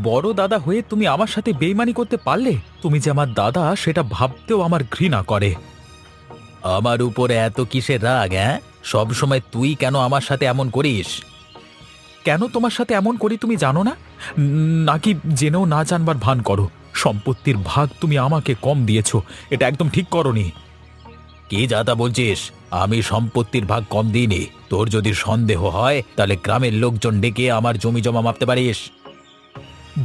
বড় দাদা হয়ে তুমি আমার সাথে বেইমানি করতে পারলে? তুমি যে আমার দাদা সেটা ভাবতেও আমার ঘৃণা করে। আমার উপরে এত কিসের রাগ? সব সময় তুই কেন আমার সাথে এমন করিস? কেন তোমার সাথে এমন করি তুমি জানো না? নাকি জেনেও না জানবার ভান করো? সম্পত্তির ভাগ তুমি আমাকে কম দিয়েছো, এটা একদম ঠিক করনি। কি যা তা বলছিস? আমি সম্পত্তির ভাগ কম দিইনি। তোর যদি সন্দেহ হয় তাহলে গ্রামের লোকজন ডেকে আমার জমি জমা মাপতে পারিস।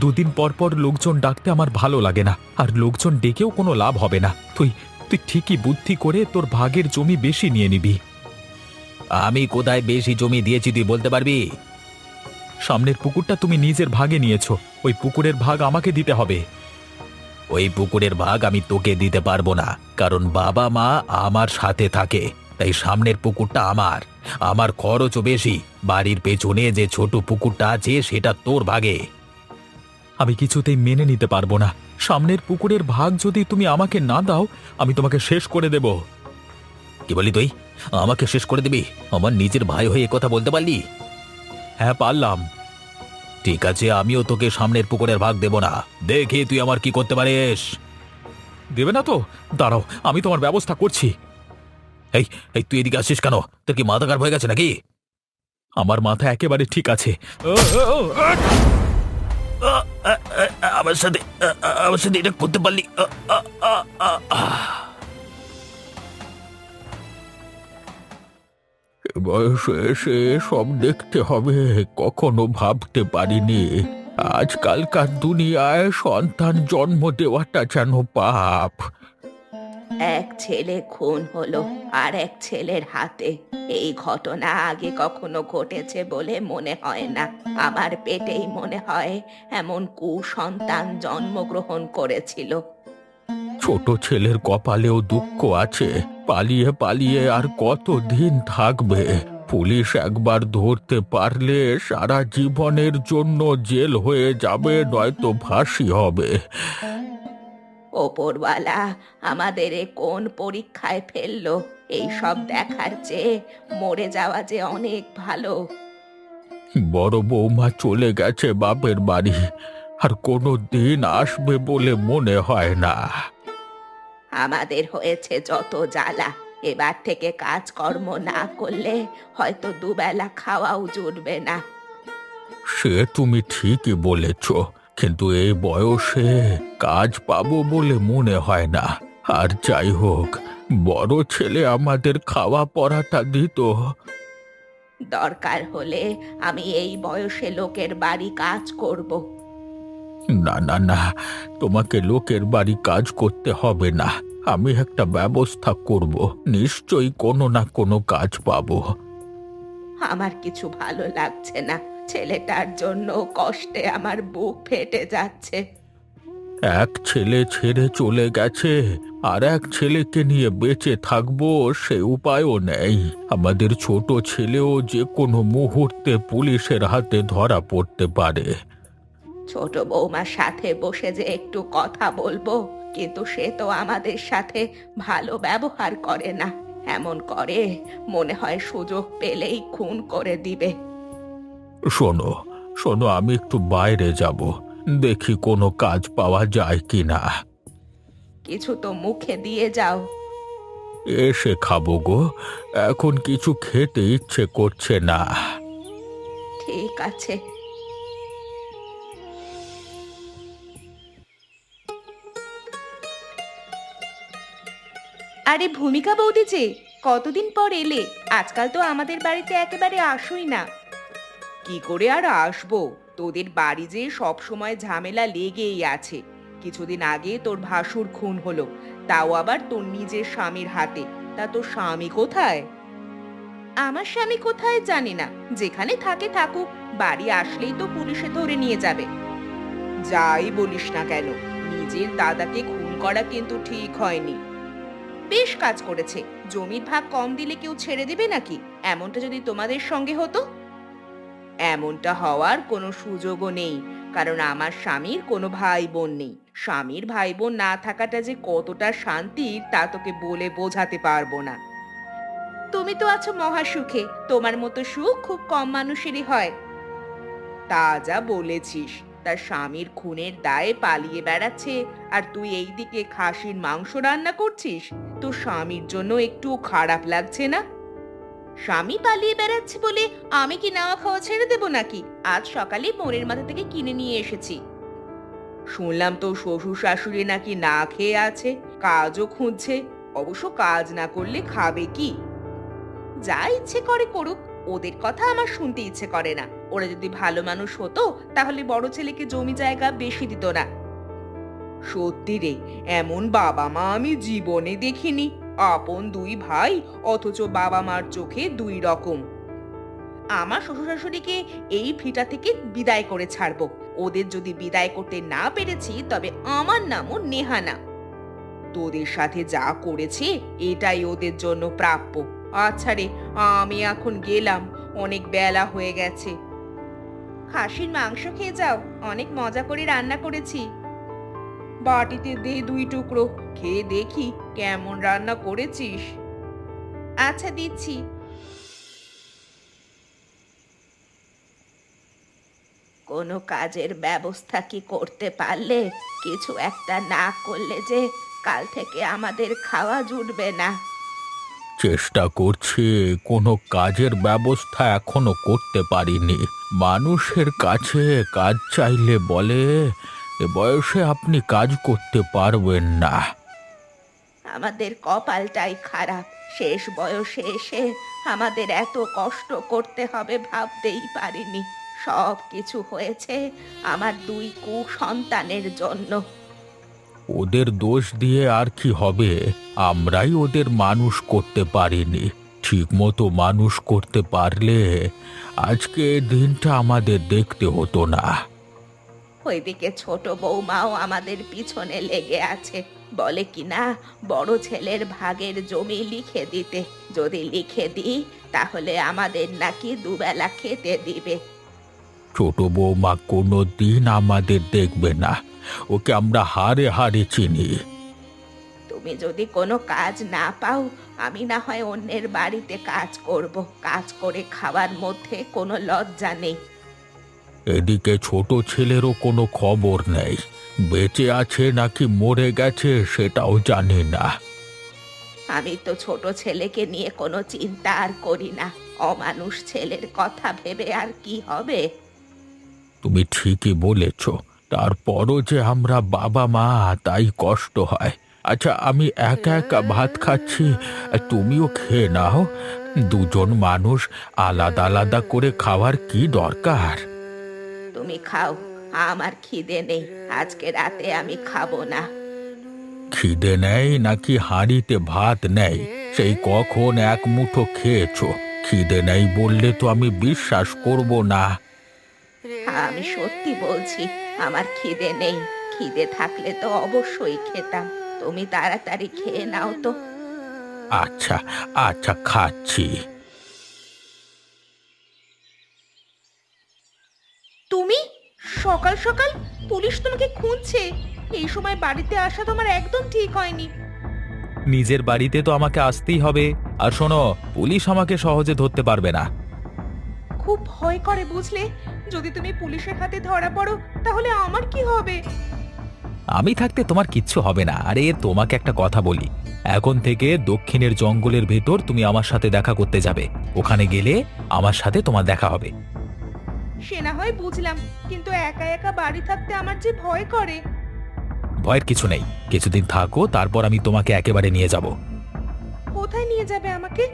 দুদিন পর পর লোকজন ডাকতে আমার ভালো লাগে না, আর লোকজন ডেকেও কোনো লাভ হবে না। তুই তুই ঠিকই বুদ্ধি করে তোর ভাগের জমি বেশি নিয়ে নিবি। আমি কোথায় বেশি জমি দিয়েছি তুই বলতে পারবি? সামনের পুকুরটা তুমি নিজের ভাগে নিয়েছো, ওই পুকুরের ভাগ আমাকে দিতে হবে। ওই পুকুরের ভাগ আমি তোকে দিতে পারবো না, কারণ বাবা মা আমার সাথে থাকে। তাই সামনের পুকুরটা আমার। আমার খরচও বেশি। বাড়ির পেছনে যে ছোট পুকুরটা আছে সেটা তোর ভাগে। আমি কিছুতেই মেনে নিতে পারবো না। সামনের পুকুরের ভাগ যদি তুমি আমাকে না দাও, আমি তোমাকে শেষ করে দেব। কি বলি তুই? আমাকে শেষ করে দিবি? আমার নিজের ভাই হয়ে কথা বলতে পারলি? হ্যাঁ, পারলাম। ঠিক আছে, আমিও তোকে সামনের পুকুরের ভাগ দেব না। দেখি তুই আমার কি করতে পারিস। দেবে না তো? দাঁড়াও, আমি তোমার ব্যবস্থা করছি। এই এই তুই এদিকে আসিস কেন? তোর কি মাথা খারাপ হয়ে গেছে নাকি? আমার মাথা একেবারে ঠিক আছে। ও, ও, ও, আট! আ, আ, আ, আমার সাথে এটা করতে পারলি? আ, আ, আ, আ। বয়সে এসে সব দেখতে হবে, কখনো ভাবতে পারিনি আজকালকার দুনিয়ায় সন্তান জন্ম দেওয়াটা যেন পাপ। এক ছেলে খুন হলো আর এক ছেলের হাতে। এই ঘটনা আগে কখনো ঘটেছে বলে মনে হয় না। আমার পেটেই মনে হয় এমন কুসন্তান জন্মগ্রহণ করেছিল। ছোট ছেলের কপালেও দুঃখ আছে। পালিয়ে পালিয়ে আর কতদিন থাকবে? পুলিশ একবার ধরতে পারলে সারা জীবনের জন্য জেল হয়ে যাবে, নয়তো ফাঁসি হবে। ওপরওয়ালা আমাদের এ কোন পরীক্ষায় ফেললো? এই সব দেখার চেয়ে মরে যাওয়া যে অনেক ভালো। বড় বৌমা চলে গেছে বাপের বাড়ি, আর কোনো দিন আসবে বলে মনে হয় না। আমাদের হয়েছে যত জ্বালা। এবার থেকে কাজকর্ম না করলে হয়তো দুবেলা খাওয়াও জুটবে না। সে তুমি ঠিকই বলেছ, কিন্তু এই বয়সে কাজ পাবো বলে মনে হয় না। আর যাই হোক, বড় ছেলে আমাদের খাওয়া পড়াটা দিত। দরকার হলে আমি এই বয়সে লোকের বাড়ি কাজ করব। না না না, তোমাকে লোকের বাড়ি কাজ করতে হবে না। আমি একটা ব্যবস্থা করব, নিশ্চয়ই কোনো না কোনো কাজ পাবো। আমার কিছু ভালো লাগছে না। ছেলেটার জন্য কষ্টে আমার বুক ফেটে যাচ্ছে। এক ছেলে ছেড়ে চলে গেছে, আর এক ছেলেকে নিয়ে বেঁচে থাকবো সে উপায়ও নেই। আমাদের ছোট ছেলেও যে কোনো মুহূর্তে পুলিশের হাতে ধরা পড়তে পারে। ছোট বৌমার সাথে বসে যে একটু কথা বলবো, কিন্তু সে তো আমাদের সাথে ভালো ব্যবহার করে না। এমন করে মনে হয় সুযোগ পেলেই খুন করে দিবে। শোনো শোনো, আমি একটু বাইরে যাব, দেখি কোনো কাজ পাওয়া যায় কিনা। কিছু তো মুখে দিয়ে যাও। এসে খাবো গো, এখন কিছু খেতে ইচ্ছে করছে না। ঠিক আছে। আরে ভূমিকা বৌদি যে, কতদিন পর এলে? আজকাল তো আমাদের বাড়িতে একেবারে আসোই না। কি করে আর আসবো? তোদের বাড়ি যে সব সময় ঝামেলা লেগেই আছে। কিছুদিন আগে তোর ভাসুর খুন হলো, তাও আবার তোর নিজের স্বামীর হাতে। তা তোর স্বামী কোথায়? আমার স্বামী কোথায় জানি না, যেখানে থাকে থাকুক। বাড়ি আসলেই তো পুলিশে ধরে নিয়ে যাবে। যাই বলিস না কেন, নিজের দাদাকে খুন করা কিন্তু ঠিক হয়নি। বেশ কাজ করেছে। জমির ভাগ কম দিলে কেউ ছেড়ে দিবে নাকি? এমনটা যদি তোমাদের সঙ্গে হতো? এমনটা হওয়ার কোনো সুযোগও নেই, কারণ আমার স্বামীর কোনো ভাই বোন নেই। স্বামীর ভাই বোন না থাকাটা যে কতটা শান্তির তা তোকে বলে বোঝাতে পারবো না। তুমি তো আছো মহা সুখে, তোমার মতো সুখ খুব কম মানুষেরই হয়। তা যা বলেছিস, তার স্বামীর খুনের দায়ে পালিয়ে বেড়াচ্ছে, আর তুই এইদিকে খাসির মাংস রান্না করছিস। তোর স্বামীর জন্য একটু খারাপ লাগছে না? স্বামী পালিয়ে বেড়াচ্ছে বলে আমি কি না খাওয়া ছেড়ে দেব নাকি? আজ সকালে মোড়ের মাথা থেকে কিনে নিয়ে এসেছি। শুনলাম তো শ্বশুর শাশুড়ি নাকি না খেয়ে আছে, কাজও খুঁজছে। অবশ্য কাজ না করলে খাবে কি? যা ইচ্ছে করে করুক, ওদের কথা আমার শুনতে ইচ্ছে করে না। ওরা যদি ভালো মানুষ হতো তাহলে বড় ছেলেকে জমি জায়গা বেশি দিত না। সত্যি রে, এমন বাবা মা আমি জীবনে দেখিনি। আপন দুই ভাই, অথচ বাবা মার চোখে দুই রকম। আমার শ্বশুর শাশুড়িকে এই ভিটা থেকে বিদায় করে ছাড়বো। ওদের যদি বিদায় করতে না পেরেছি তবে আমার নামও নেহানা। তোদের সাথে যা করেছে এটাই ওদের জন্য প্রাপ্য। আচ্ছা রে, আমি এখন গেলাম, অনেক বেলা হয়ে গেছে। খাসির মাংস খেয়ে যাও, অনেক মজা করে রান্না করেছি। বাটিতে দে 2 টুকরো, খেয়ে দেখি কেমন রান্না করেছিস। আচ্ছা, দিচ্ছি। কোনো কাজের ব্যবস্থা কি করতে পারলে? কিছু একটা না করলে যে কাল থেকে আমাদের খাওয়া জুটবে না। চেষ্টা করছি, কোনো কাজের ব্যবস্থা এখনো করতে পারিনি। মানুষের কাছে কাজ চাইলে বলে, এ বয়সে আপনি কাজ করতে পারবেন না। আমাদের কপালটাই খারাপ। শেষ বয়সে এসে আমাদের এত কষ্ট করতে হবে ভাবতেই পারিনি। সব কিছু হয়েছে আমার 2 কুসন্তানের জন্য। ওদের দোষ দিয়ে আর কি হবে? আমরাই ওদের মানুষ করতে পারিনি। ঠিক মতো মানুষ করতে পারলে আজকে এই দিনটা আমাদের দেখতে হতো না। ওইদিকে ছোট বৌমাও আমাদের পিছনে লেগে আছে। বলে কিনা বড় ছেলের ভাগের জমি লিখে দিতে। যদি লিখে দিই তাহলে আমাদের নাকি দুবেলা খেতে দিবে। ছোট বৌমা কোনো দিন আমাদের দেখবে না। ওকে আমরা হারে হারে চিনি। তুমি যদি কোনো কাজ না পাও, আমি না হয় অন্যের বাড়িতে কাজ করব। কাজ করে খাওয়ার মধ্যে কোনো লজ্জা নেই। এদিকে ছোট ছেলেরও কোনো খবর নেই। বেঁচে আছে নাকি মরে গেছে সেটাও জানি না। আমি তো ছোট ছেলেকে নিয়ে কোনো চিন্তা আর করি না। অমানুষ ছেলের কথা ভেবে আর কি হবে? তুমি ঠিকই বলেছ। তারপরও যে আমরা বাবা মা, তাই কষ্ট হয়। আচ্ছা, আমি একা একা ভাত খাচ্ছি, তুমিও খেয়ে নাও। দুজন মানুষ আলাদা আলাদা করে খাওয়ার কি দরকার? তুমি খাও, আমার খিদে নেই। আজকে রাতে আমি খাবো না। খিদে নেই নাকি হাঁড়িতে ভাত নেই? সেই কখন এক মুঠো খেয়েছো। খিদে নেই বললে তো আমি বিশ্বাস করব না। আমি সত্যি বলছি, আমার খিদে নেই। খিদে থাকলে তো অবশ্যই খেতাম। তুমি তাড়াতাড়ি খেয়ে নাও তো। আচ্ছা আচ্ছা, খাচ্ছি। তুমি সকাল সকাল? পুলিশ তোমাকে খুঁজছে। এই সময় বাড়িতে আসা তোমার একদম ঠিক হয়নি। নিজের বাড়িতে তো আমাকে আসতেই হবে। আর শোনো, পুলিশ আমাকে সহজে ধরতে পারবে না। খুব ভয় করে বুঝলে। যদি তুমি পুলিশের হাতে ধরা পড়ো তাহলে আমার কি হবে? আমি থাকতে তোমার কিচ্ছু হবে না। আরে তোমাকে একটা কথা বলি, এখন থেকে দক্ষিণের জঙ্গলের ভেতর তুমি আমার সাথে দেখা করতে যাবে। ওখানে গেলে আমার সাথে তোমার দেখা হবে। সে না হয় বুঝলাম, কিন্তু একা একা বাড়ি থাকতে আমার যে ভয় করে। ভয়ের কিছু নেই, কিছুদিন থাকো, তারপর আমি তোমাকে একেবারে নিয়ে যাব। কোথায় নিয়ে যাবে আমাকে?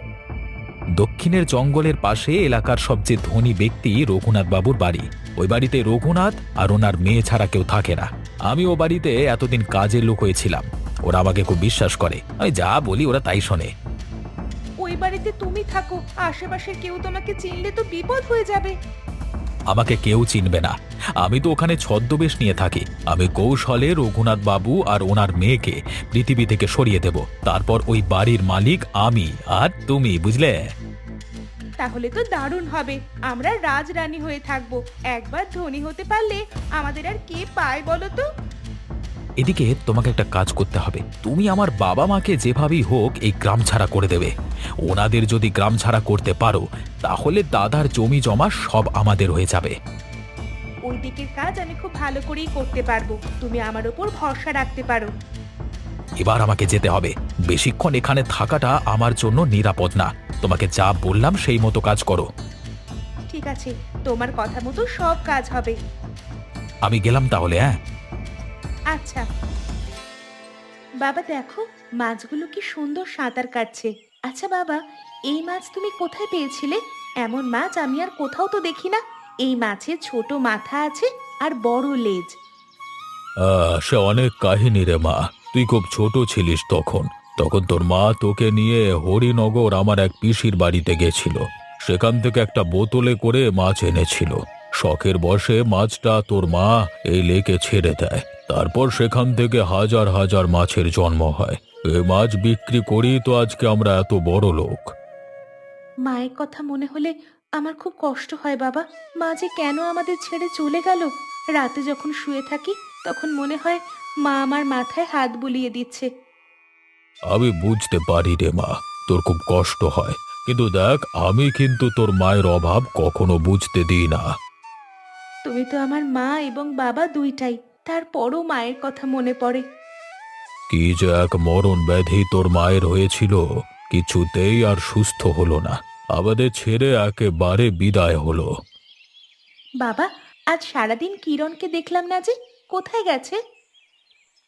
দক্ষিণের জঙ্গলের পাশে এলাকার সবচেয়ে ধনী ব্যক্তি রঘুনাথ বাবুর বাড়ি। ওই বাড়িতে রঘুনাথ আর ওনার মেয়ে ছাড়া কেউ থাকে না। আমি ও বাড়িতে এতদিন কাজের লোক হয়েছিলাম। ওরা আমাকে খুব বিশ্বাস করে। আমি যা বলি ওরা তাই শোনে। ওই বাড়িতে তুমি থাকো, আশেপাশের কেউ তোমাকে চিনলে তো বিপদ হয়ে যাবে। আমাকে কেউ চিনবে না। আমি তো ওখানে ছদ্মবেশ নিয়ে থাকি। আমি কৌশলে রঘুনাথ বাবু আর ওনার মেয়েকে পৃথিবী থেকে সরিয়ে দেব। তারপর ওই বাড়ির মালিক আমি আর তুমি, বুঝলে? তাহলে তো দারুণ হবে। আমরা রাজরানী হয়ে থাকবো। একবার ধনী হতে পারলে আমাদের আর কে পায় বলো তো? এদিকে তোমাকে একটা কাজ করতে হবে। তুমি আমার বাবা মাকে যেভাবেই হোক এই গ্রাম ছাড়া করে দেবে। ওনাদের যদি গ্রাম ছাড়া করতে পারো তাহলে দাদার জমি জমা সব আমাদের হয়ে যাবে। ওই দিকের কাজ আমি খুব ভালো করেই করতে পারবো, তুমি আমার উপর ভরসা রাখতে পারো। এবার আমাকে যেতে হবে। বেশিক্ষণ এখানে থাকাটা আমার জন্য নিরাপদ না। তোমাকে যা বললাম সেই মতো কাজ করো। ঠিক আছে, তোমার কথা মতো সব কাজ হবে। আমি গেলাম তাহলে, হ্যাঁ। আচ্ছা। বাবা দেখো, মাছগুলো কি সুন্দর সাঁতার কাটছে। আচ্ছা বাবা, এই মাছ তুমি কোথায় পেয়েছিলে? এমন মাছ আমি আর কোথাও তো দেখি না। এই মাছের ছোট মাথা আছে আর বড় লেজ। সে অনেক কাহিনী রে মা। তুই খুব ছোট ছিলিস তখন। তখন তোর মা তোকে নিয়ে হরিনগর আমার এক পিসির বাড়িতে গেছিল। সেখান থেকে একটা বোতলে করে মাছ এনেছিল। শখের বশে মাছটা তোর মা এই লেকে ছেড়ে দেয়। তারপর সেখান থেকে হাজার হাজার মাছের জন্ম হয়। এই মাছ বিক্রি করি তো আজকে আমরা এত বড় লোক। মায়ের কথা মনে হলে আমার খুব কষ্ট হয় বাবা। মা যে কেন আমাদের ছেড়ে চলে গেল। রাতে যখন শুয়ে থাকি তখন মনে হয় মা আমার মাথায় হাত বুলিয়ে দিচ্ছে। আমি বুঝতে পারি রে মা, তোর খুব কষ্ট হয়। কিন্তু দেখ, আমি কিন্তু তোর মায়ের অভাব কখনো বুঝতে দিই না। তুমি তো আমার মা এবং বাবা দুইটাই, তারপরও মায়ের কথা মনে পড়ে। কি যে এক মরণ ব্যাধি তোর মায়ের হয়েছিল, কিছুতেই আর সুস্থ হলো না। আমাদের ছেড়ে একেবারে বিদায় হলো। বাবা, আজ সারাদিন কিরণকে দেখলাম না যে, কোথায় গেছে?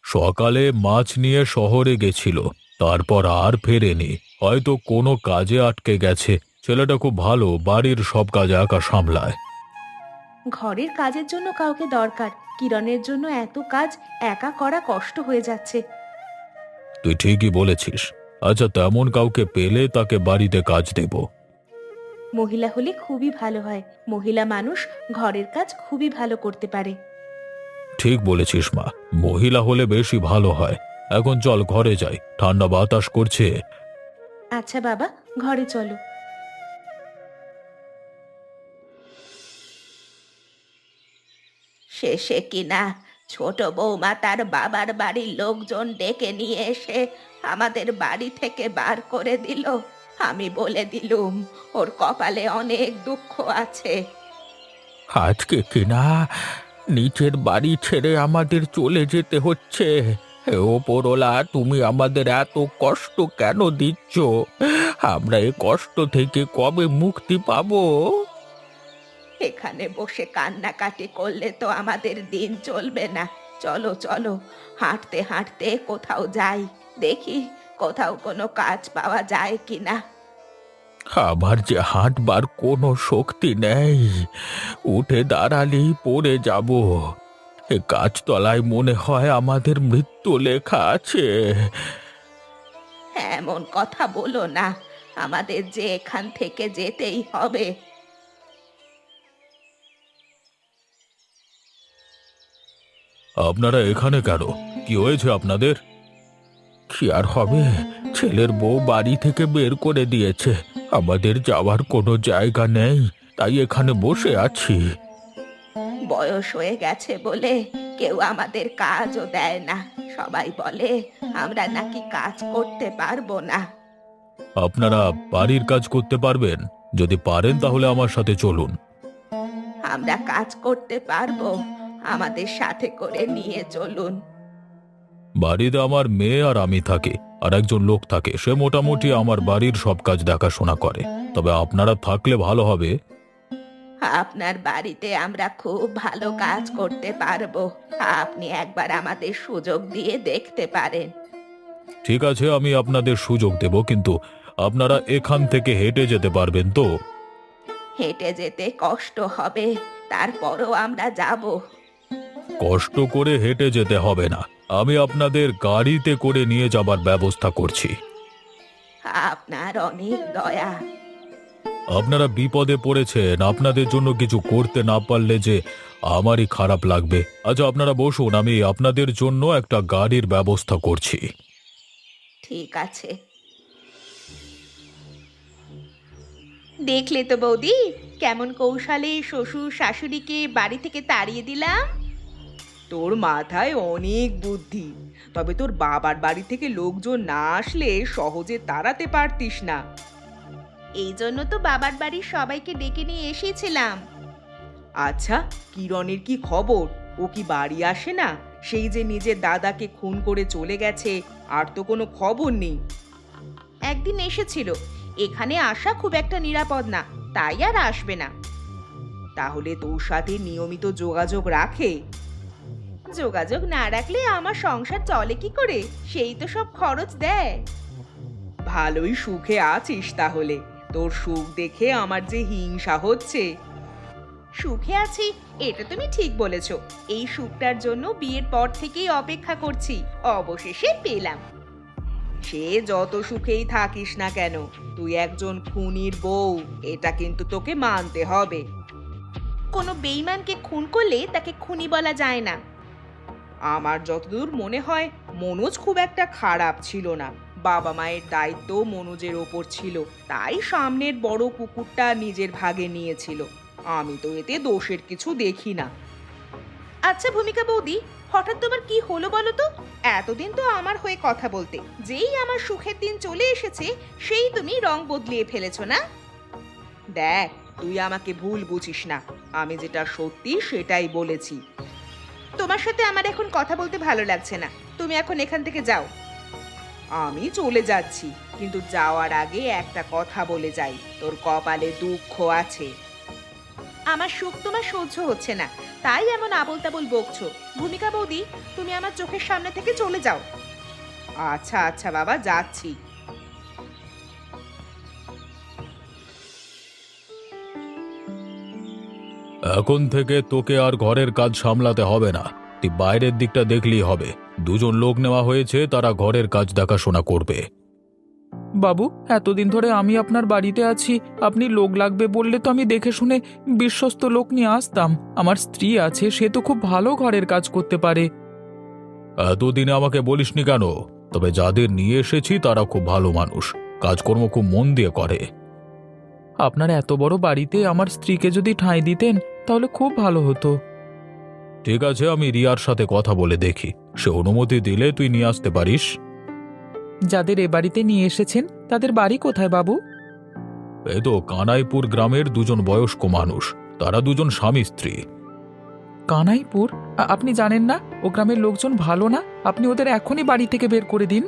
সকালে মাছ নিয়ে শহরে গেছিল, তারপর আর ফেরেনি। হয়তো কোনো কাজে আটকে গেছে। ছেলেটা খুব ভালো, বাড়ির সব কাজ একা সামলায়। ঘরের কাজের জন্য কাউকে দরকার, কিরণের জন্য এত কাজ একা করা কষ্ট হয়ে যাচ্ছে। তুই ঠিকই বলেছিস। আচ্ছা, তেমন কাউকে পেলে তাকে বাড়িতে কাজ দেব। মহিলা হলে খুবই ভালো হয়, মহিলা মানুষ ঘরের কাজ খুবই ভালো করতে পারে। ঠিক বলেছিস মা, মহিলা হলে বেশি ভালো হয়। এখন চল ঘরে যাই, ঠান্ডা বাতাস করছে। আচ্ছা বাবা, ঘরে চলো। শেষে কিনা ছোট বৌমা তার বাবার বাড়ির লোকজন ডেকে নিয়ে এসে আমাদের বাড়ি থেকে বার করে দিল। আমি বলে দিলুম ওর কপালে অনেক দুঃখ আছে। আজকে কিনা নিচের বাড়ি ছেড়ে আমাদের চলে যেতে হচ্ছে। হে ওপরওয়ালা, তুমি আমাদের এত কষ্ট কেন দিচ্ছ? আমরা এই কষ্ট থেকে কবে মুক্তি পাবো? এখানে বসে কান্নাকাটি করলে তো আমাদের দিন চলবে না। চলো চলো, হাঁটতে হাঁটতে কোথাও যাই, দেখি কোথাও কোনো কাজ পাওয়া যায় কিনা। আমার যে হাঁটবার কোনো শক্তি নেই, উঠে দাঁড়ালেই পড়ে যাব। এ গাছতলায় মনে হয় আমাদের মৃত্যু লেখা আছে। এমন কথা বলো না, আমাদের যে এখান থেকে যেতেই হবে। আপনারা এখানে কেন? কি হয়েছে আপনাদের? কি আর হবে, ছেলের বউ বাড়ি থেকে বের করে দিয়েছে। আমাদের যাওয়ার কোনো জায়গা নেই, তাই এখানে বসে আছি। বয়স হয়ে গেছে বলে কেউ আমাদের কাজও দেয় না। সবাই বলে আমরা নাকি কাজ করতে পারবো না। আপনারা বাড়ির কাজ করতে পারবেন? যদি পারেন তাহলে আমার সাথে চলুন। আমরা কাজ করতে পারবো, আমাদের সাথে করে নিয়ে চলুন। বাড়িতে আমার মেয়ে আর আমি থাকি, আর একজন লোক থাকে। সে মোটামুটি আমার বাড়ির সব কাজ দেখাশোনা করে। তবে আপনারা থাকলে ভালো হবে। আপনার বাড়িতে আমরা খুব ভালো কাজ করতে পারবো, আপনি একবার আমাদের সুযোগ দিয়ে দেখতে পারেন। ঠিক আছে, আমি আপনাদের সুযোগ দেব, কিন্তু আপনারা এখান থেকে হেঁটে যেতে পারবেন তো? হেঁটে যেতে কষ্ট হবে, তারপরও আমরা যাব। কষ্ট করে হেঁটে যেতে হবে না, আমি আপনাদের গাড়িতে করে নিয়ে যাবার ব্যবস্থা করছি। আপনার অনেক দয়া। আপনারা বিপদে পড়েছেন, আপনাদের জন্য কিছু করতে না পারলে যে আমারই খারাপ লাগবে। আচ্ছা, আপনারা বসুন, আমি আপনাদের জন্য একটা গাড়ির ব্যবস্থা করছি। ঠিক আছে। দেখলে তো বৌদি, কেমন কৌশলে শ্বশুর শাশুড়িকে বাড়ি থেকে তাড়িয়ে দিলাম। তোর মাথায় অনেক বুদ্ধি। তবে তোর বাবার বাড়ি থেকে লোকজন না আসলে সহজে তাড়াতে পারতিস না। এই জন্য তো বাবার বাড়ির সবাইকে ডেকে নিয়ে এসেছিলাম। আচ্ছা, কিরণের কি খবর? ও কি বাড়ি আসে না? সেই যে নিজের দাদাকে খুন করে চলে গেছে, আর তো কোনো খবর নেই। একদিন এসেছিল, এখানে আসা খুব একটা নিরাপদ না, তাই আর আসবে না। তাহলে তোর সাথে নিয়মিত যোগাযোগ রাখে? যোগাযোগ না রাখলে আমার সংসার চলে কি করে? সেই তো সব খরচ দেয়। ভালোই সুখে আছিস তাহলে। তোর সুখ দেখে আমার যে হিংসা হচ্ছে। সুখে আছি এটা তুমি ঠিক বলেছো। এই সুখটার জন্য বিয়ের পর থেকেই অপেক্ষা করছি, অবশেষে পেলাম। সে যত সুখেই থাকিস না কেন, তুই একজন খুনির বউ, এটা কিন্তু তোকে মানতে হবে। কোনো বেইমানকে খুন করলে তাকে খুনি বলা যায় না। আমার যতদূর মনে হয় মনোজ খুব একটা খারাপ ছিল না। বাবা মায়ের দায়িত্ব মনোজের ওপর ছিল, তাই সামনের বড় কুকুরটা নিজের ভাগে নিয়েছিল। আমি তো এতে দোষের কিছু দেখি না। আচ্ছা ভূমিকা বৌদি, হঠাৎ তোমার কি হলো বলো তো? এতদিন তো আমার হয়ে কথা বলতে, যেই আমার সুখের দিন চলে এসেছে সেই তুমি রং বদলিয়ে ফেলেছো না? দেখ, তুই আমাকে ভুল বুঝিস না। আমি যেটা সত্যি সেটাই বলেছি। তোমার সাথে আমার এখন কথা বলতে ভালো লাগছে না, তুমি এখন এখান থেকে যাও। আমি চলে যাচ্ছি, কিন্তু যাওয়ার আগে একটা কথা বলে যাই। তোর কপালে দুঃখ আছে। আমার সুখ তোমার সহ্য হচ্ছে না, তাই এমন আবোল তাবোল বকছো। ভূমিকা বৌদি, তুমি আমার চোখের সামনে থেকে চলে যাও। আচ্ছা আচ্ছা বাবা, যাচ্ছি। এখন থেকে তোকে আর ঘরের কাজ সামলাতে হবে না, তুই বাইরের দিকটা দেখলেই হবে। দুজন লোক নেওয়া হয়েছে, তারা ঘরের কাজ দেখাশোনা করবে। বাবু, এতদিন ধরে আমি আপনার বাড়িতে আছি, আপনি লোক লাগবে বললে তো আমি দেখে শুনে বিশ্বস্ত লোক নিয়ে আসতাম। আমার স্ত্রী আছে, সে তো খুব ভালো ঘরের কাজ করতে পারে। এতদিনে আমাকে বলিসনি কেন? তবে যাদের নিয়ে এসেছি তারা খুব ভালো মানুষ, কাজকর্ম খুব মন দিয়ে করে। আপনার এত বড় বাড়িতে আমার স্ত্রীকে যদি ঠাঁই দিতেন তাহলে খুব ভালো হতো। ঠিক আছে, আমি রিয়ার সাথে কথা বলে দেখি, সে অনুমতি দিলে তুই নিয়ে আসতে পারিস। যাদের এ বাড়িতে নিয়ে এসেছেন তাদের বাড়ি কোথায় বাবু? এই তো কানাইপুর গ্রামের দুজন বয়স্ক মানুষ, তারা দুজন স্বামী স্ত্রী। কানাইপুর? আপনি জানেন না ও গ্রামের লোকজন ভালো না? আপনি ওদের এখনই বাড়ি থেকে বের করে দিন।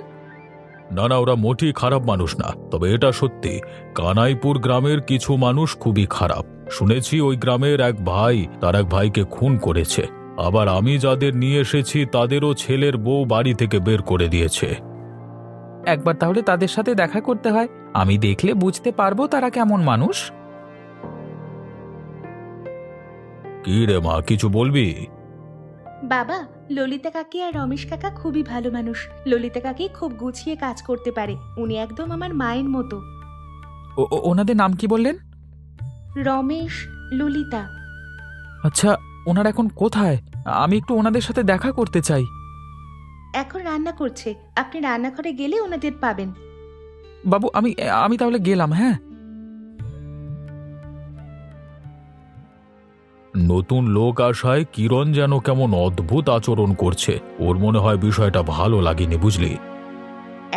না না, ওরা মোটেই খারাপ মানুষ না, তবে এটা সত্যি কানাইপুর গ্রামের কিছু মানুষ খুবই খারাপ। শুনেছি ওই গ্রামের এক ভাই তার এক ভাইকে খুন করেছে। আবার আমি যাদের নিয়ে এসেছি তাদেরও ছেলের বউ বাড়ি থেকে বের করে দিয়েছে। একবার তাহলে তাদের সাথে দেখা করতে হয়, আমি দেখলে বুঝতে পারবো তারা কেমন মানুষ। কি রে মা, কিছু বলবি? বাবা, ললিতা কাকি আর রমেশ কাকা খুবই ভালো মানুষ। ললিতা কাকি খুব গুছিয়ে কাজ করতে পারে, উনি একদম আমার মায়ের মতো। ওনাদের নাম কি বললেন? রমেশ, ললিতা। আচ্ছা, ওনারা এখন কোথায়? আমি একটু ওনাদের সাথে দেখা করতে চাই। এখন রান্না করছে, আপনি রান্নাঘরে গেলে ওনাদের পাবেন। বাবু, আমি তাহলে গেলাম। হ্যাঁ। নতুন লোক আসায় কিরণ যেন কেমন অদ্ভুত আচরণ করছে, ওর মনে হয় বিষয়টা ভালো লাগেনি, বুঝলি?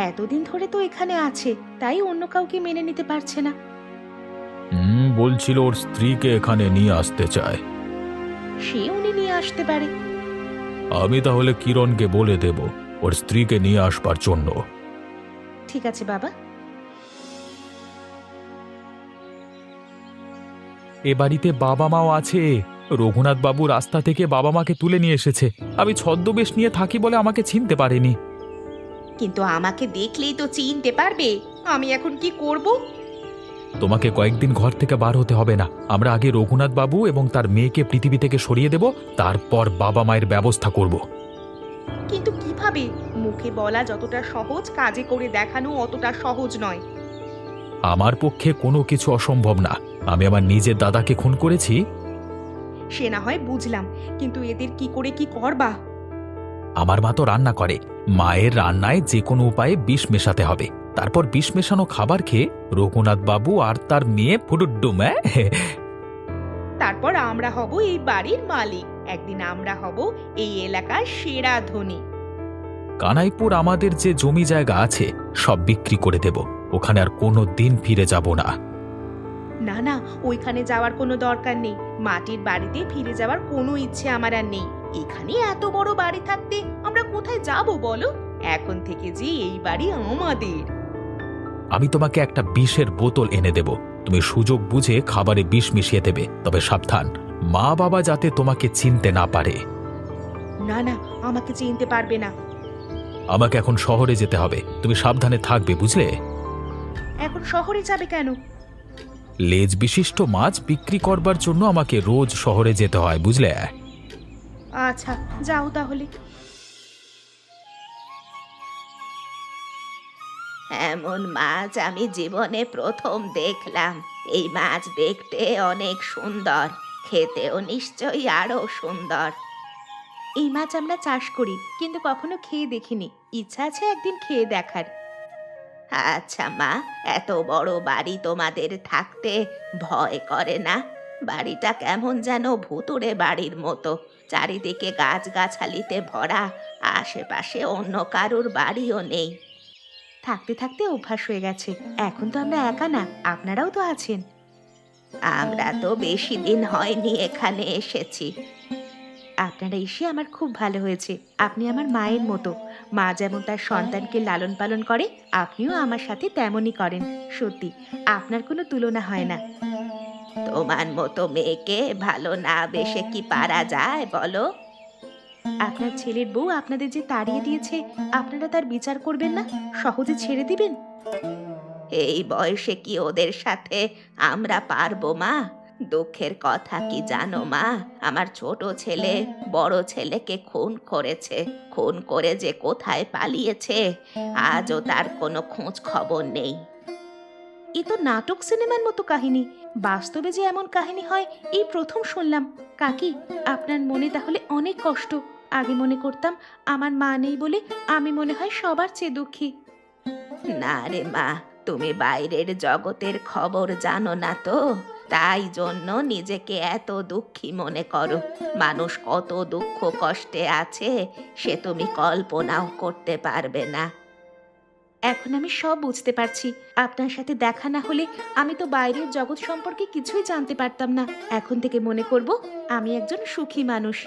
এতদিন ধরে তো এখানে আছে, তাই অন্য কাউকে মেনে নিতে পারছে না। বলছিল ওর স্ত্রীকে এখানে নিয়ে আসতে চায়। সে উনি নিয়ে আসতে পারে। আমি তাহলে কিরণকে বলে দেব ওর স্ত্রীকে নিয়ে আসবার জন্য। ঠিক আছে বাবা। এ বাড়িতে বাবা মাও আছে। রঘুনাথ বাবু রাস্তা থেকে বাবা মাকে তুলে নিয়ে এসেছে। আমি ছদ্মবেশ নিয়ে থাকি বলে আমাকে চিনতে পারেনি। কিন্তু আমাকে দেখলেই তো চিনতে পারবে। আমি এখন কি করব? তোমাকে কয়েকদিন ঘর থেকে বার হতে হবে না। আমরা আগে রঘুনাথ বাবু এবং তার মেয়েকে পৃথিবী থেকে সরিয়ে দেব, তারপর বাবা মায়ের ব্যবস্থা করব। কিন্তু কিভাবে? মুখে বলা যতটা সহজ, কাজে করে দেখানো অতটা সহজ নয়। আমার পক্ষে কোনো কিছু অসম্ভব না। আমি আমার নিজের দাদাকে খুন করেছি। সে না হয় বুঝলাম, কিন্তু এদের কি করে কি করবা? আমার মা তো রান্না করে, মায়ের রান্নায় যে কোনো উপায়ে বিষ মেশাতে হবে। তারপর বিষ মেশানো খাবার খেয়ে রঘুনাথ বাবু আর তার মেয়ে ফুটুড্ডুম। তারপর আমরা হব এই বাড়ির মালিক। একদিন আমরা হব এই এলাকার সেরা ধনী। কানাইপুর আমাদের যে জমি জায়গা আছে সব বিক্রি করে দেব, ওখানে আর কোনো দিন ফিরে যাব না। না না, ওইখানে যাওয়ার কোনো দরকার নেই। মাটির বাড়িতে ফিরে যাওয়ার কোনো ইচ্ছে আমার আর নেই। এখানে এত বড় বাড়ি থাকতে আমরা কোথায় যাব বলো? এখন থেকে যে এই বাড়ি আমাদের। আমি তোমাকে একটা বিষের বোতল এনে দেব, তুমি সুযোগ বুঝে খাবারে বিষ মিশিয়ে দেবে, তবে সাবধান, মা বাবা যাতে তোমাকে চিনতে না পারে। না না, আমাকে চিনতে পারবে না। আমাকে এখন শহরে যেতে হবে, তুমি সাবধানে থাকবে, বুঝলে? এখন শহরে যাবে কেন? লেজ বিশিষ্ট মাছ বিক্রি করবার জন্য আমাকে রোজ শহরে যেতে হয়, বুঝলে? আচ্ছা, যাও তাহলে। এমন মাছ আমি জীবনে প্রথম দেখলাম। এই মাছ দেখতে অনেক সুন্দর, খেতেও নিশ্চয়ই আরো সুন্দর। এই মাছ আমরা চাষ করি, কিন্তু কখনো খেয়ে দেখিনি। ইচ্ছা আছে একদিন খেয়ে দেখার। আচ্ছা মা, এত বড় বাড়ি তোমাদের থাকতে ভয় করে না? বাড়িটা কেমন যেন ভুতুড়ে বাড়ির মতো, চারিদিকে গাছগাছালিতে ভরা, আশেপাশে অন্য কারুর বাড়িও নেই। থাকতে থাকতে অভ্যাস হয়ে গেছে। এখন তো আমরা একা না, আপনারাও তো আছেন। আমরা তো বেশি দিন হয়নি এখানে এসেছি। আপনারা এসে আমার খুব ভালো হয়েছে। আপনি আমার মায়ের মতো। মা যেমন তার সন্তানকে লালন পালন করে, আপনিও আমার সাথে তেমনই করেন। সত্যি, আপনার কোনো তুলনা হয় না। তোমার মতো মেয়েকে ভালো না বেসে কি পারা যায় বলো? আপনার ছেলের বউ আপনাদের যে তাড়িয়ে দিয়েছে, আপনারা তার বিচার করবেন না? সহজে ছেড়ে দিবেন? এই বয়সে কি ওদের সাথে আমরা পারবো মা? দুঃখের কথা কি জানো মা, আমার ছোট ছেলে বড় ছেলেকে খুন করেছে। খুন করে যে কোথায় পালিয়েছে, আজও তার কোনো খোঁজ খবর নেই। এ তো নাটক সিনেমার মতো কাহিনী। বাস্তবে যে এমন কাহিনী হয় এই প্রথম শুনলাম। কাকি, আপনার মনে তাহলে অনেক কষ্ট। আগে মনে করতাম আমার মা নেই বলে আমি মনে হয় সবার চেয়ে দুঃখী। না রে মা, তুমি বাইরের জগতের খবর জানো না তো, তাই জন্য নিজেকে এত দুঃখী মনে করো। মানুষ কত দুঃখ কষ্টে আছে সে তুমি কল্পনাও করতে পারবে না। এখন আমি সব বুঝতে পারছি। আপনার সাথে দেখা না হলে আমি তো বাইরের জগৎ সম্পর্কে কিছুই জানতে পারতাম না। এখন থেকে মনে করব আমি একজন সুখী মানুষ।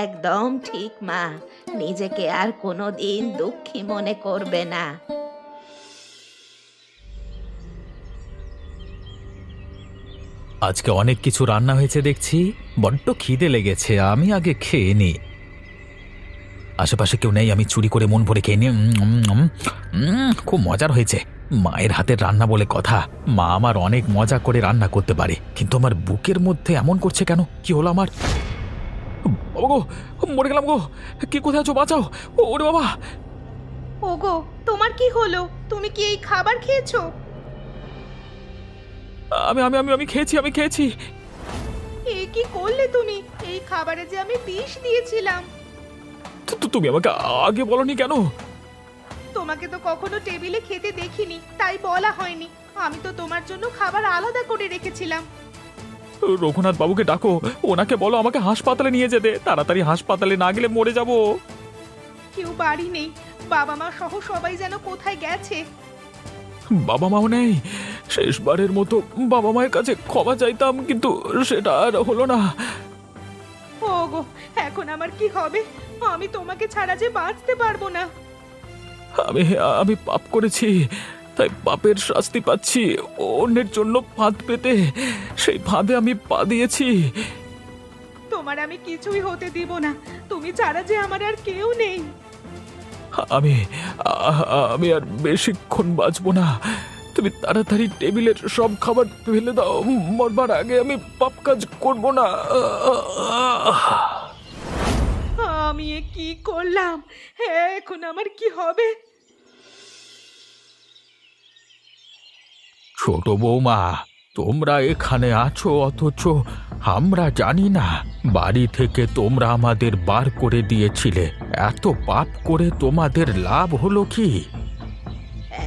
একদম ঠিক মা, নিজেকে আর কোনো দিন দুঃখী মনে করবে না। আজকে অনেক কিছু রান্না হয়েছে দেখছি, বড্ড খিদে লেগেছে, আমি আগে খেয়ে নি। আশেপাশে কেউ নেই, আমি চুরি করে মন ভরে খেয়ে নি। খুব মজার হয়েছে। মায়ের হাতের রান্না বলে কথা, মা আমার অনেক মজা করে রান্না করতে পারে, কিন্তু আমার বুকের মধ্যে এমন করছে কেন? কি হলো আমার? বাবা গো, মরে গেলাম গো! কে কোথায় আছো, বাঁচাও! ওরে বাবা! ওগো, তোমার কি হলো? তুমি কি এই খাবার খেয়েছো? আমি আমি আমি আমি খেয়েছি, আমি খেয়েছি। এ কি করলে তুমি? এই খাবারে যে আমি বিষ দিয়েছিলাম। তুমি আমাকে আগে বলনি কেন? তোমাকে তো কখনো টেবিলে খেতে দেখিনি, তাই বলা হয়নি। আমি তো তোমার জন্য খাবার আলাদা করে রেখেছিলাম। রঘুনাথ বাবুকে ডাকো, ওনাকে বলো আমাকে হাসপাতালে নিয়ে যেতে। তাড়াতাড়ি হাসপাতালে না গেলে মরে যাব। কেউ বাড়ি নেই, বাবা মা সহ সবাই যেন কোথায় গেছে। বাবা মাও নেই। শেষবারের মতো বাবা মায়ের কাছে ক্ষমা চাইতাম, কিন্তু সেটা আর হলো না। ওগো, এখন আমার কি হবে? আমি তোমাকে ছাড়া যে বাঁচতে পারবো না। আমি আমি পাপ করেছি, তাই পাপের শাস্তি পাচ্ছি। অন্যের জন্য ফাঁদ পেতে সেই ফাঁদে আমি পা দিয়েছি। তোমার আমি কিছুই হতে দিব না। তুমি ছাড়া যে আমার আর কেউ নেই। আমি আমি আর বেশিক্ষণ বাঁচবো না। তুমি তাড়াতাড়ি টেবিলের সব খাবার ফেলে দাও, মরবার আগে আমি পাপ কাজ করব না। আমি এ কি করলাম? হ্যাঁ, এখন আমার কি হবে? ছোট বৌমা, তোমরা এখানে আছো অথচ আমরা জানি না। বাড়ি থেকে তোমরা আমাদের বার করে দিয়েছিলে, এত পাপ করে তোমাদের লাভ হলো কি?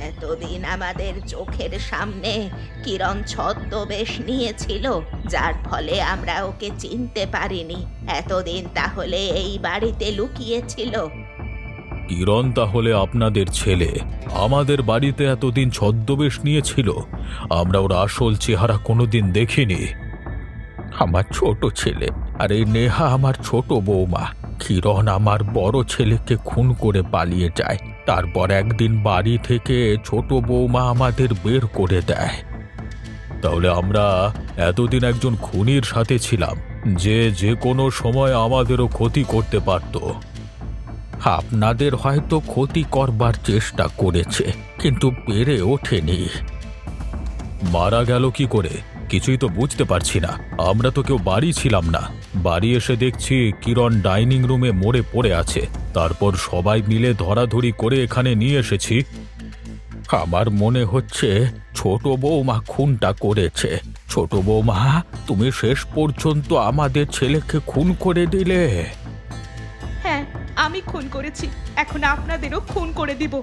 এতদিন আমাদের চোখের সামনে কিরণ ছদ্মবেশ নিয়েছিল, যার ফলে আমরা ওকে চিনতে পারিনি। এতদিন তাহলে এই বাড়িতে লুকিয়েছিল। কিরণ তাহলে আপনাদের ছেলে, আমাদের বাড়িতে এতদিন ছদ্মবেশ নিয়েছিল, আমরা ওর আসল চেহারা কোনোদিন দেখিনি। আমার ছোট ছেলে, আর এই নেহা আমার ছোট বৌমা। কিরণ আমার বড় ছেলেকে খুন করে পালিয়ে যায়, তারপর একদিন বাড়ি থেকে ছোট বৌমা আমাদের বের করে দেয়। তাহলে আমরা এতদিন একজন খুনির সাথে ছিলাম, যে যে কোনো সময় আমাদেরও ক্ষতি করতে পারত। আপনাদের হয়তো ক্ষতি করবার চেষ্টা করেছে, কিন্তু পেরে ওঠেনি। মারা গেল কি করে কিছুই তো বুঝতে পারছি না। আমরা তো কেউ বাড়ি ছিলাম না। বাড়ি এসে দেখছি কিরণ ডাইনিং রুমে মরে পড়ে আছে। তারপর সবাই মিলে ধরাধরি করে এখানে নিয়ে এসেছি। আমার মনে হচ্ছে ছোট বৌমা খুনটা করেছে। ছোট বৌমা, তুমি শেষ পর্যন্ত আমাদের ছেলেকে খুন করে দিলে। হ্যাঁ, আমি খুন করেছি, এখন আপনাদেরও খুন করে দিব।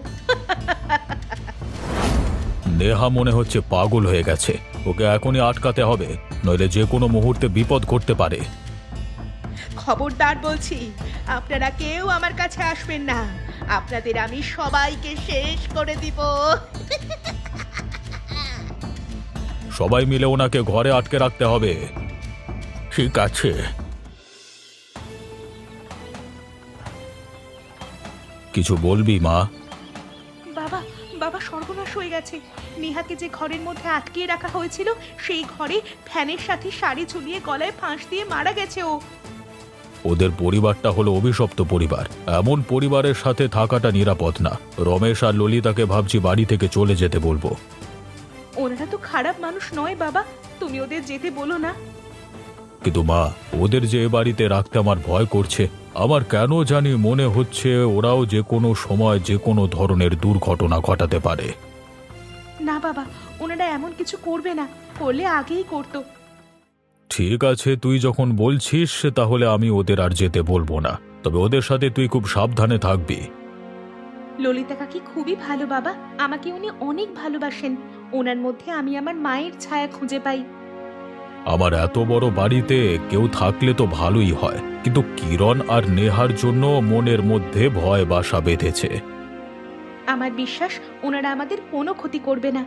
নেহা মনে হচ্ছে পাগল হয়ে গেছে। ওকে এখনই আটকাতে হবে, নইলে যে কোনো মুহূর্তে বিপদ ঘটতে পারে। খবরদার বলছি, আপনারা কেউ আমার কাছে আসবেন না। আপনাদের আমি সবাইকে শেষ করে দিব। সবাই মিলে ওনাকে ঘরে আটকে রাখতে হবে। ঠিক আছে। কিছু বলবি মা? বাবা, বাবা সর্বনাশ হয়ে গেছে। নেহাকে যে ঘরের মধ্যে আটকিয়ে রাখা হয়েছিল, সেই ঘরে ফ্যানের সাথে শাড়ি ঝুলিয়ে গলায় ফাঁস দিয়ে মারা গেছে ও। ওদের পরিবারটা হলো অভিশপ্ত পরিবার। এমন পরিবারের সাথে থাকাটা নিরাপদ না। রমেশ আর ললিতাকে ভাবছি বাড়ি থেকে চলে যেতে বলবো। ওনারা তো খারাপ মানুষ নয় বাবা, তুমি ওদের যেতে বলো না। কিন্তু মা, ওদের যে এ বাড়িতে রাখতে আমার ভয় করছে। আমার কেন জানি মনে হচ্ছে ওরাও যে কোনো সময় যে কোনো ধরনের দুর্ঘটনা ঘটাতে পারে। না বাবা, ওনারা এমন কিছু করবে না, করলে আগেই করতো। ঠিক আছে, তুই যখন বলছিস তাহলে আমি ওদের আর যেতে বলবো না। তবে ওদের সাথে তুই খুব সাবধানে থাকবি। ললিতা কাকি খুবই ভালো বাবা, আমাকে উনি অনেক ভালোবাসেন। ওনার মধ্যে আমি আমার মায়ের ছায়া খুঁজে পাই। আমার এত বড় বাড়িতে কেউ থাকলে তো ভালোই হয়, কিন্তু কিরণ আর নেহার জন্য মনের মধ্যে ভয় বাসা বেঁধেছে। আমার বিশ্বাস ওনারা আমাদের কোনো ক্ষতি করবে না।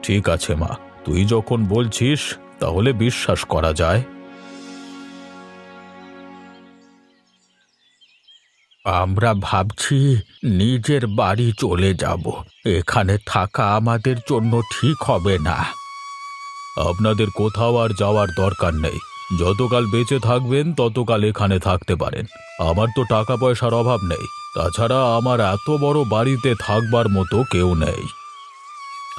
ঠিক আছে মা, তুই যখন বলছিস তাহলে বিশ্বাস করা যায়। আমরা ভাবছি নিজের বাড়ি চলে যাব। এখানে থাকা আমাদের জন্য ঠিক হবে না। আপনাদের কোথাও আর যাওয়ার দরকার নেই। যতকাল বেঁচে থাকবেন ততকাল এখানে থাকতে পারেন। আমার তো টাকা পয়সার অভাব নেই। তাছাড়া আমার এত বড় বাড়িতে থাকবার মতো কেউ নেই।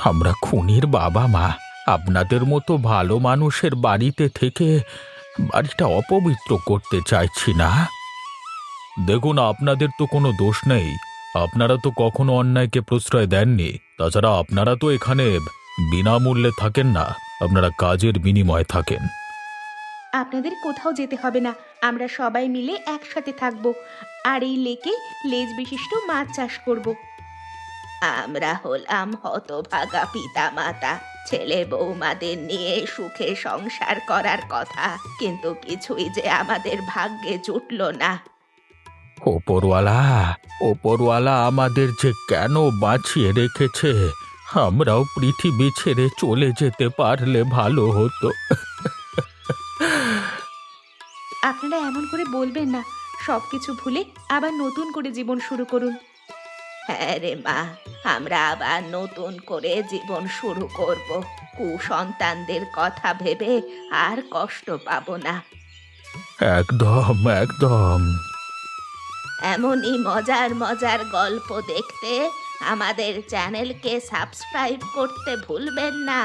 আমরা খুনির বাবা মা, আপনাদের মতো ভালো মানুষের বাড়িতে থেকে বাড়িটা অপবিত্র করতে চাইছি না। দেখুন, আপনাদের তো কোনো দোষ নেই। আপনারা তো কখনো অন্যায়কে প্রশ্রয় দেননি। তাছাড়া আপনারা তো এখানে বিনামূল্যে থাকেন না, আপনারা কাজের বিনিময়ে থাকেন। আপনাদের কোথাও যেতে হবে না, আমরা সবাই মিলে একসাথে থাকব, আর এই লেকে লেজ বিশিষ্ট মাছ চাষ করব। আমরা হলাম হতভাগা পিতা মাতা, ছেলে বৌমাদের নিয়ে সুখে সংসার করার কথা, কিন্তু কিছুই যে আমাদের ভাগ্যে জুটল না। ওপরওয়ালা, ওপরওয়ালা আমাদের যে কেন বাঁচিয়ে রেখেছে। আমরাও পৃথিবী ছেড়ে চলে যেতে পারলে ভালো হতো। আপনারা এমন করে বলবেন না, সবকিছু ভুলে আবার নতুন করে জীবন শুরু করুন। হ্যাঁ রে মা, আমরা আবার নতুন করে জীবন শুরু করব। কুসন্তানদের কথা ভেবে আর কষ্ট পাবো না। একদম একদম। এমনই মজার মজার গল্প দেখতে আমাদের চ্যানেলকে সাবস্ক্রাইব করতে ভুলবেন না।